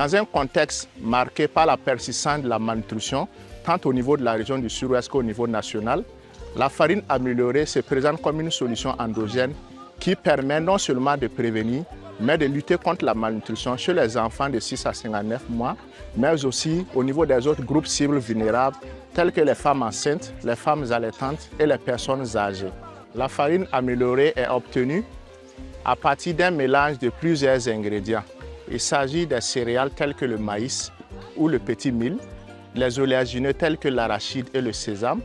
Dans un contexte marqué par la persistance de la malnutrition, tant au niveau de la région du Sud-Ouest qu'au niveau national, la farine améliorée se présente comme une solution endogène qui permet non seulement de prévenir, mais de lutter contre la malnutrition chez les enfants de 6 à 59 mois, mais aussi au niveau des autres groupes cibles vulnérables, tels que les femmes enceintes, les femmes allaitantes et les personnes âgées. La farine améliorée est obtenue à partir d'un mélange de plusieurs ingrédients. Il s'agit des céréales telles que le maïs ou le petit mil, les oléagineux tels que l'arachide et le sésame,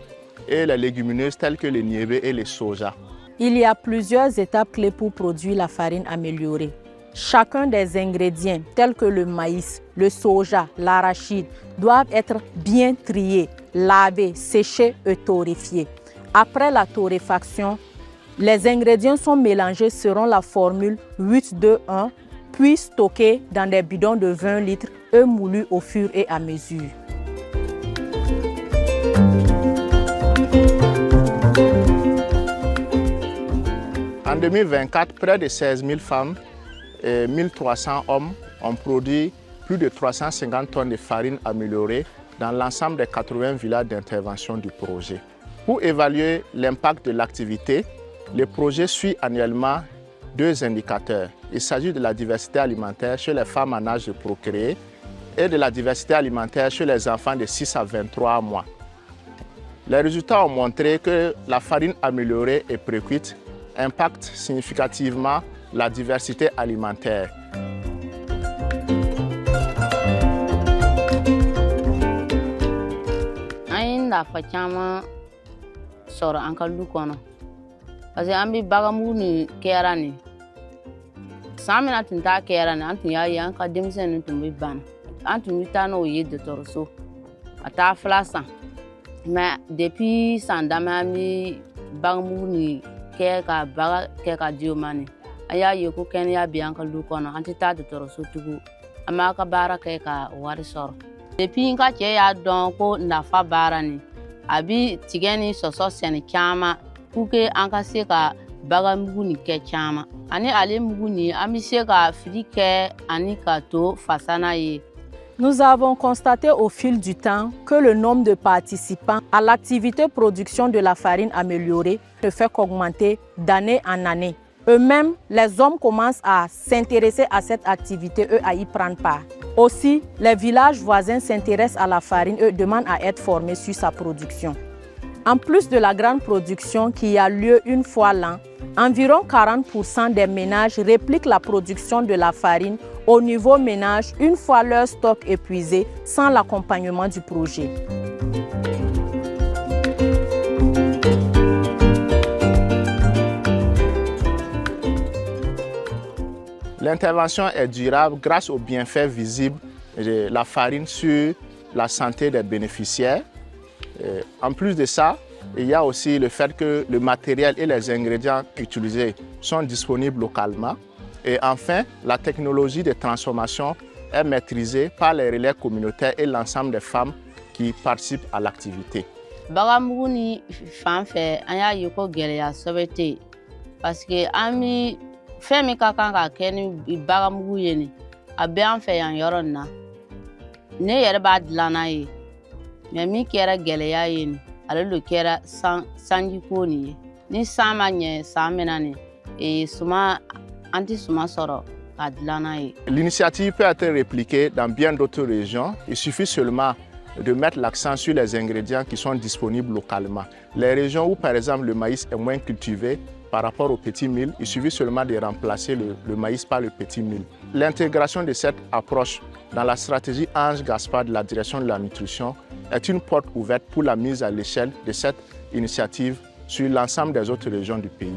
et les légumineuses telles que le niébé et le soja. Il y a plusieurs étapes clés pour produire la farine améliorée. Chacun des ingrédients tels que le maïs, le soja, l'arachide doivent être bien triés, lavés, séchés et torréfiés. Après la torréfaction, les ingrédients sont mélangés selon la formule 8-2-1, puis stockés dans des bidons de 20 litres et moulus au fur et à mesure. En 2024, près de 16 000 femmes et 1300 hommes ont produit plus de 350 tonnes de farine améliorée dans l'ensemble des 80 villages d'intervention du projet. Pour évaluer l'impact de l'activité, le projet suit annuellement 2 indicateurs. Il s'agit de la diversité alimentaire chez les femmes en âge de procréer et de la diversité alimentaire chez les enfants de 6 à 23 mois. Les résultats ont montré que la farine améliorée et précuite impacte significativement la diversité alimentaire. Parce que ambi bagamu ni kera ni samina tinta kera ni antu ya yanka demse ni tumbi ban antu mitano ye de torso ata flasa mais depuis sandama mi bagamu ni keka baga keka diomani aya yeko kenya bianka lukono anti ta de torso tugu amaka bara keka wari soro depuis nka che ya don ko nafa bara ni abi tigeni soso seni kama Puke anka se ka baga mugu ni ke chama ani ale mugu ni ami se ka frike ani ka to fasana ye. Nous avons constaté au fil du temps que le nombre de participants à l'activité production de la farine améliorée ne fait qu'augmenter d'année en année. Eux-mêmes, les hommes commencent à s'intéresser à cette activité et à y prendre part. Aussi, les villages voisins s'intéressent à la farine et demandent à être formés sur sa production. En plus de la grande production qui a lieu une fois l'an, environ 40% des ménages répliquent la production de la farine au niveau ménage une fois leur stock épuisé sans l'accompagnement du projet. L'intervention est durable grâce aux bienfaits visibles de la farine sur la santé des bénéficiaires. En plus de ça, il y a aussi le fait que le matériel et les ingrédients utilisés sont disponibles localement. Et enfin, la technologie de transformation est maîtrisée par les relais communautaires et l'ensemble des femmes qui participent à l'activité. Parce que ami femi kakanga keni bagamugu yeni abe an fe yan yoro na ne yere ba dilana ye mais mi kera geleya yeni ale lo kera sanji ko ni ni sama nye samena ni e suma anti suma soro adilana ye. L'initiative peut être répliquée dans bien d'autres régions. Il suffit seulement de mettre l'accent sur les ingrédients qui sont disponibles localement. Les régions où par exemple le maïs est moins cultivé par rapport au petit mil, il suffit seulement de remplacer le maïs par le petit mil. L'intégration de cette approche dans la stratégie Ange Gaspard de la direction de la nutrition est une porte ouverte pour la mise à l'échelle de cette initiative sur l'ensemble des autres régions du pays.